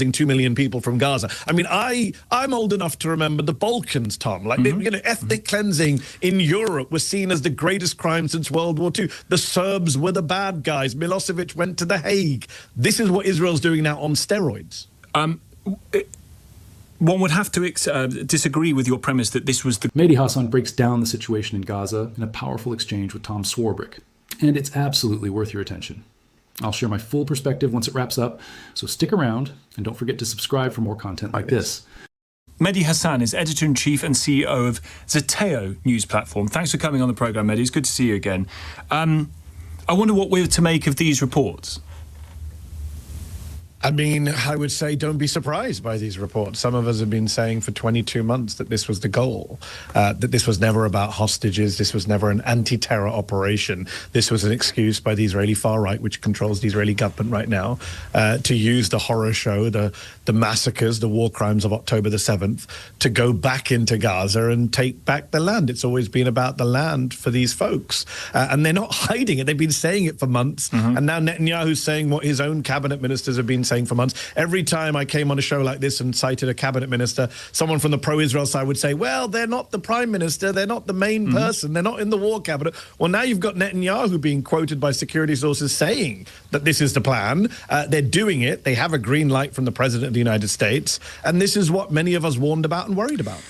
2 million people from Gaza. I mean, I'm old enough to remember the Balkans, Tom. Like, ethnic cleansing in Europe was seen as the greatest crime since World War II. The Serbs were the bad guys. Milosevic went to The Hague. This is what Israel's doing now on steroids. One would have to disagree with your premise that this was the... Mehdi Hasan breaks down the situation in Gaza in a powerful exchange with Tom Swarbrick, and it's absolutely worth your attention. I'll share my full perspective once it wraps up, so stick around and don't forget to subscribe for more content like this. Mehdi Hasan is editor-in-chief and CEO of Zeteo news platform. Thanks for coming on the programme, Mehdi. It's good to see you again. I wonder what we're to make of these reports. I mean, I would say don't be surprised by these reports. Some of us have been saying for 22 months that this was the goal, that this was never about hostages. This was never an anti-terror operation. This was an excuse by the Israeli far right, which controls the Israeli government right now, to use the horror show, the massacres, the war crimes of October the 7th, to go back into Gaza and take back the land. It's always been about the land for these folks. And they're not hiding it. They've been saying it for months. And now Netanyahu's saying what his own cabinet ministers have been saying for months. Every time I came on a show like this and cited a cabinet minister, someone from the pro-Israel side would say, well, they're not the prime minister, they're not the main person, they're not in the war cabinet. Well, now you've got Netanyahu being quoted by security sources saying that this is the plan. They're doing it. They have a green light from the president of the United States. And this is what many of us warned about and worried about.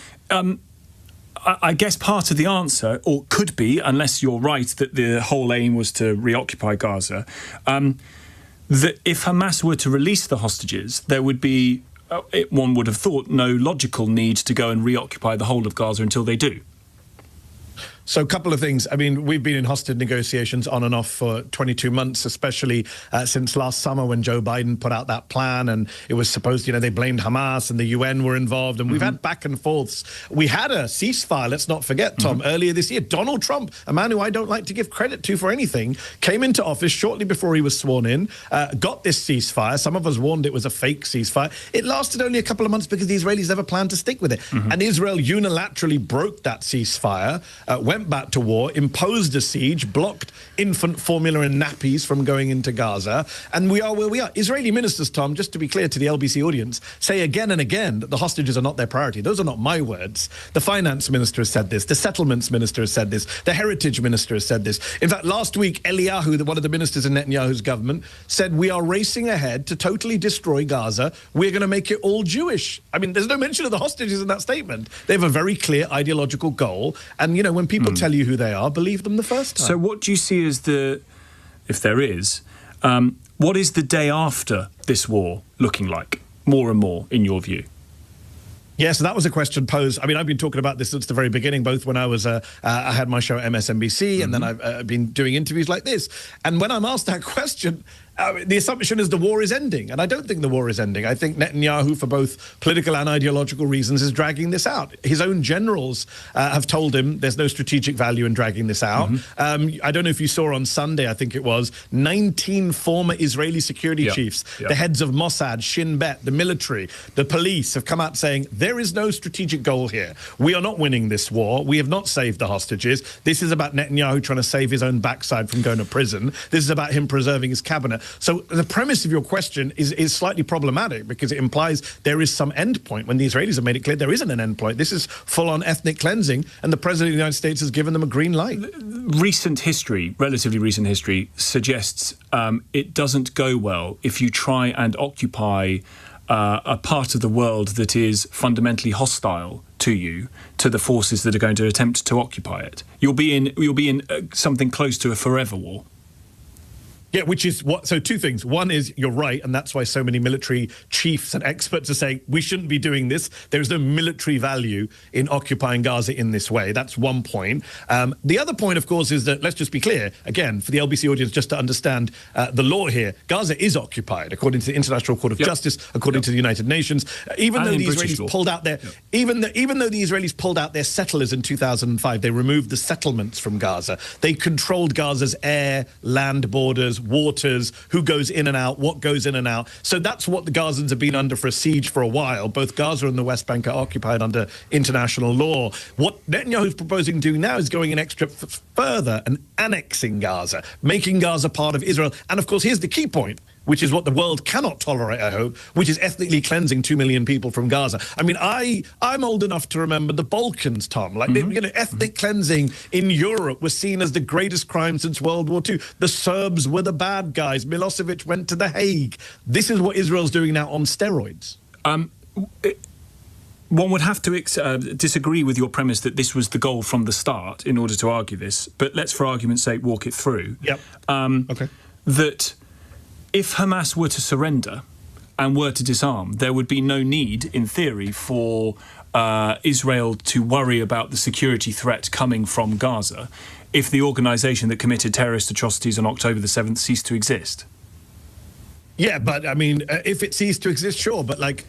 I guess part of the answer, or could be, unless you're right, that the whole aim was to reoccupy Gaza, that if Hamas were to release the hostages, there would be, one would have thought, no logical need to go and reoccupy the whole of Gaza until they do. So a couple of things. I mean, we've been in hostage negotiations on and off for 22 months, especially since last summer when Joe Biden put out that plan and it was supposed, they blamed Hamas and the UN were involved and we've had back and forths. We had a ceasefire, let's not forget, Tom, earlier this year. Donald Trump, a man who I don't like to give credit to for anything, came into office shortly before he was sworn in, got this ceasefire. Some of us warned it was a fake ceasefire. It lasted only a couple of months because the Israelis never planned to stick with it. And Israel unilaterally broke that ceasefire, went back to war, imposed a siege, blocked infant formula and nappies from going into Gaza, and we are where we are. Israeli ministers, Tom, just to be clear to the LBC audience, say again and again that the hostages are not their priority. Those are not my words. The finance minister has said this. The settlements minister has said this. The heritage minister has said this. In fact, last week, Eliyahu, one of the ministers in Netanyahu's government, said we are racing ahead to totally destroy Gaza. We're going to make it all Jewish. I mean, there's no mention of the hostages in that statement. They have a very clear ideological goal, and, when people tell you who they are, believe them the first time. So what do you see as if there is, what is the day after this war looking like, more and more, in your view? Yes, that was a question posed. I mean, I've been talking about this since the very beginning, both when I was, I had my show at MSNBC, and then I've been doing interviews like this. And when I'm asked that question, the assumption is the war is ending. And I don't think the war is ending. I think Netanyahu, for both political and ideological reasons, is dragging this out. His own generals have told him there's no strategic value in dragging this out. I don't know if you saw on Sunday, I think it was, 19 former Israeli security chiefs, the heads of Mossad, Shin Bet, the military, the police have come out saying there is no strategic goal here. We are not winning this war. We have not saved the hostages. This is about Netanyahu trying to save his own backside from going to prison. This is about him preserving his cabinet. So the premise of your question is slightly problematic because it implies there is some end point when the Israelis have made it clear there isn't an end point. This is full-on ethnic cleansing, and the President of the United States has given them a green light. Recent history, relatively recent history, suggests it doesn't go well if you try and occupy a part of the world that is fundamentally hostile to you, to the forces that are going to attempt to occupy it. You'll be in something close to a forever war. Yeah, which is what. So two things. One is you're right, and that's why so many military chiefs and experts are saying we shouldn't be doing this. There is no military value in occupying Gaza in this way. That's one point. The other point, of course, is that let's just be clear again for the LBC audience, just to understand the law here. Gaza is occupied according to the International Court of Justice, according to the United Nations. Even though the Israelis pulled out their, even though the Israelis pulled out their settlers in 2005, they removed the settlements from Gaza. They controlled Gaza's air, land borders, waters, who goes in and out, what goes in and out. So that's what the Gazans have been under for a siege for a while. Both Gaza and the West Bank are occupied under international law. What Netanyahu's proposing to do now is going an extra further and annexing Gaza, making Gaza part of Israel. And of course, here's the key point. which is what the world cannot tolerate, I hope, which is ethnically cleansing 2 million people from Gaza. I mean, I'm old enough to remember the Balkans, Tom. Like, ethnic cleansing in Europe was seen as the greatest crime since World War II. The Serbs were the bad guys. Milosevic went to The Hague. This is what Israel's doing now on steroids. One would have to disagree with your premise that this was the goal from the start in order to argue this, but let's, for argument's sake, walk it through. Yep. Okay. That if Hamas were to surrender and were to disarm, there would be no need, in theory, for Israel to worry about the security threat coming from Gaza if the organisation that committed terrorist atrocities on October the 7th ceased to exist. Yeah, but I mean, if it ceased to exist, sure. But like,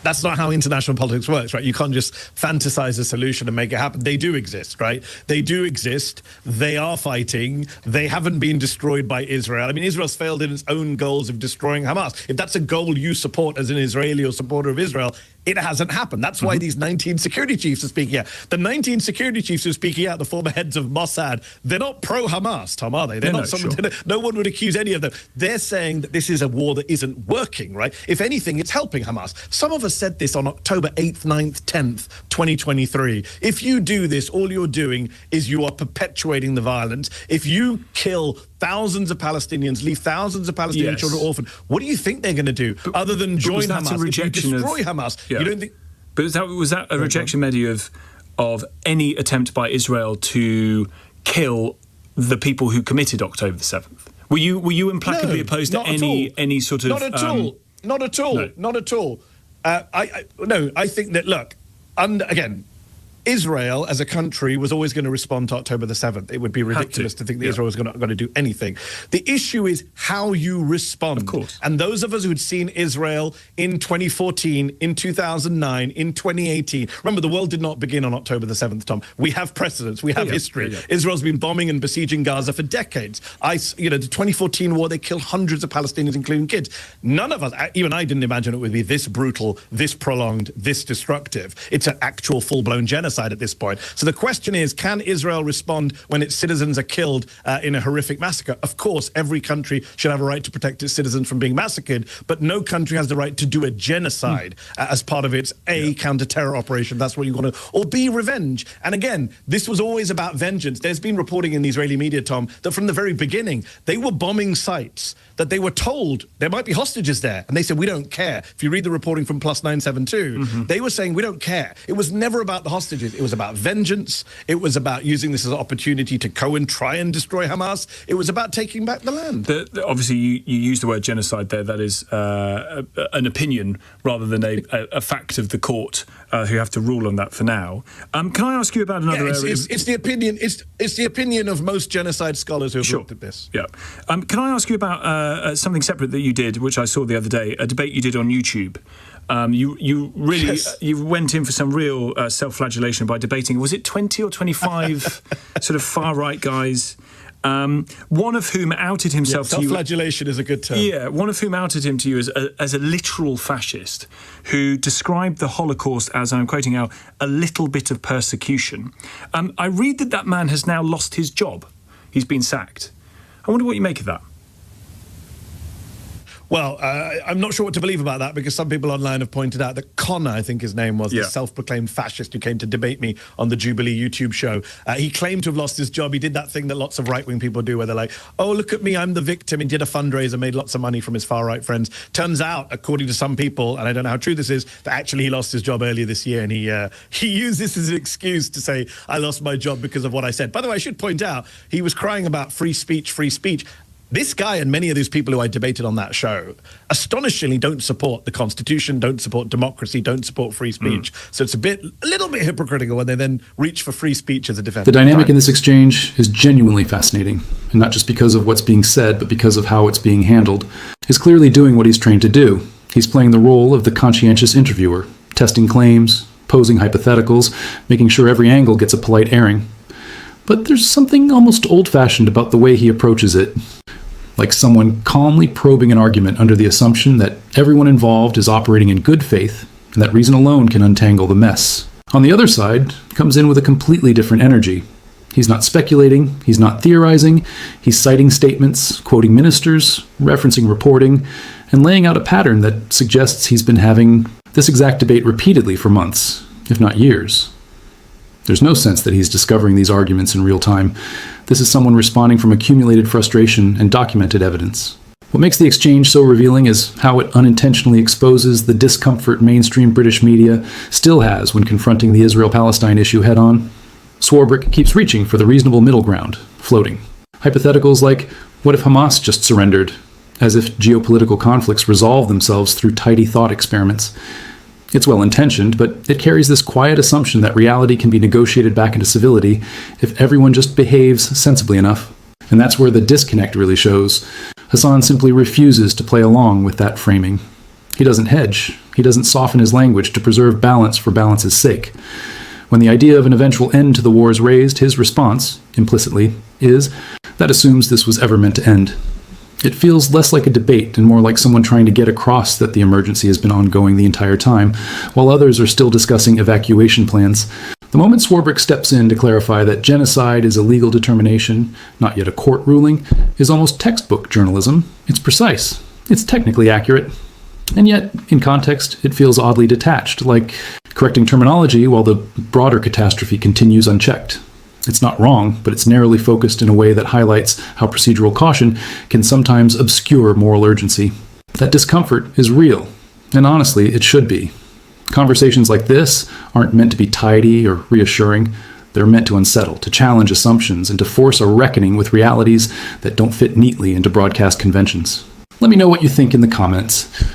that's not how international politics works, right? You can't just fantasize a solution and make it happen. They do exist, right? They do exist. They are fighting. They haven't been destroyed by Israel. I mean, Israel's failed in its own goals of destroying Hamas. If that's a goal you support as an Israeli or supporter of Israel, it hasn't happened. That's why these 19 security chiefs are speaking out. The 19 security chiefs who are speaking out, the former heads of Mossad, they're not pro-Hamas, Tom, are they? They're not. Sure. No one would accuse any of them. They're saying that this is a war that isn't working, right? If anything, it's helping Hamas. Some of us said this on October 8th, 9th, 10th, 2023. If you do this, all you're doing is you are perpetuating the violence. If you kill thousands of Palestinians, leave thousands of Palestinian children orphaned, what do you think they're going to do other than join Hamas? A rejection if you destroy Hamas. Yeah. You don't think? But was that a rejection, Mehdi, of any attempt by Israel to kill the people who committed October the 7th? Were you implacably opposed to any sort of? Not at all. Not at all. No. Not at all. I think that, look, again, Israel as a country was always going to respond to October the 7th. It would be ridiculous to think that Israel was going to do anything. The issue is how you respond. Of course. And those of us who had seen Israel in 2014, in 2009, in 2018, remember, the world did not begin on October the 7th, Tom. We have precedents. We have history. Israel's been bombing and besieging Gaza for decades. The 2014 war, they killed hundreds of Palestinians, including kids. None of us, even I didn't imagine it would be this brutal, this prolonged, this destructive. It's an actual full-blown genocide at this point. So the question is, can Israel respond when its citizens are killed in a horrific massacre? Of course, every country should have a right to protect its citizens from being massacred, but no country has the right to do a genocide as part of its counter-terror operation. That's what you want to, or B, revenge. And again, this was always about vengeance. There's been reporting in the Israeli media, Tom, that from the very beginning, they were bombing sites that they were told there might be hostages there. And they said, we don't care. If you read the reporting from Plus 972, they were saying, we don't care. It was never about the hostages. It was about vengeance. It was about using this as an opportunity to go and try and destroy Hamas. It was about taking back the land. Obviously, you use the word genocide there. That is an opinion rather than a fact of the court who have to rule on that for now. Can I ask you about another area? It's the opinion. It's the opinion of most genocide scholars who have looked at this. Yeah. Can I ask you about something separate that you did, which I saw the other day, a debate you did on YouTube? You really you went in for some real self-flagellation by debating. Was it 20 or 25 sort of far-right guys? One of whom outed himself to you. Self-flagellation is a good term. Yeah, one of whom outed him to you as a literal fascist who described the Holocaust as, and I'm quoting now, a little bit of persecution. I read that man has now lost his job. He's been sacked. I wonder what you make of that. Well, I'm not sure what to believe about that, because some people online have pointed out that Connor, I think his name was, the self-proclaimed fascist who came to debate me on the Jubilee YouTube show. He claimed to have lost his job. He did that thing that lots of right-wing people do where they're like, oh, look at me, I'm the victim. He did a fundraiser, made lots of money from his far-right friends. Turns out, according to some people, and I don't know how true this is, that actually he lost his job earlier this year, and he used this as an excuse to say, I lost my job because of what I said. By the way, I should point out, he was crying about free speech, free speech. This guy and many of those people who I debated on that show astonishingly don't support the Constitution, don't support democracy, don't support free speech. So it's a little bit hypocritical when they then reach for free speech as a defense. The dynamic in this exchange is genuinely fascinating, and not just because of what's being said, but because of how it's being handled. He's clearly doing what he's trained to do. He's playing the role of the conscientious interviewer, testing claims, posing hypotheticals, making sure every angle gets a polite airing. But there's something almost old-fashioned about the way he approaches it. Like someone calmly probing an argument under the assumption that everyone involved is operating in good faith and that reason alone can untangle the mess. On the other side, comes in with a completely different energy. He's not speculating, he's not theorizing, he's citing statements, quoting ministers, referencing reporting, and laying out a pattern that suggests he's been having this exact debate repeatedly for months, if not years. There's no sense that he's discovering these arguments in real time. This is someone responding from accumulated frustration and documented evidence. What makes the exchange so revealing is how it unintentionally exposes the discomfort mainstream British media still has when confronting the Israel-Palestine issue head-on. Swarbrick keeps reaching for the reasonable middle ground, floating. Hypotheticals like, what if Hamas just surrendered? As if geopolitical conflicts resolve themselves through tidy thought experiments. It's well-intentioned, but it carries this quiet assumption that reality can be negotiated back into civility if everyone just behaves sensibly enough. And that's where the disconnect really shows. Hasan simply refuses to play along with that framing. He doesn't hedge. He doesn't soften his language to preserve balance for balance's sake. When the idea of an eventual end to the war is raised, his response, implicitly, is that assumes this was ever meant to end. It feels less like a debate and more like someone trying to get across that the emergency has been ongoing the entire time, while others are still discussing evacuation plans. The moment Swarbrick steps in to clarify that genocide is a legal determination, not yet a court ruling, is almost textbook journalism. It's precise. It's technically accurate. And yet, in context, it feels oddly detached, like correcting terminology while the broader catastrophe continues unchecked. It's not wrong, but it's narrowly focused in a way that highlights how procedural caution can sometimes obscure moral urgency. That discomfort is real, and honestly, it should be. Conversations like this aren't meant to be tidy or reassuring. They're meant to unsettle, to challenge assumptions, and to force a reckoning with realities that don't fit neatly into broadcast conventions. Let me know what you think in the comments.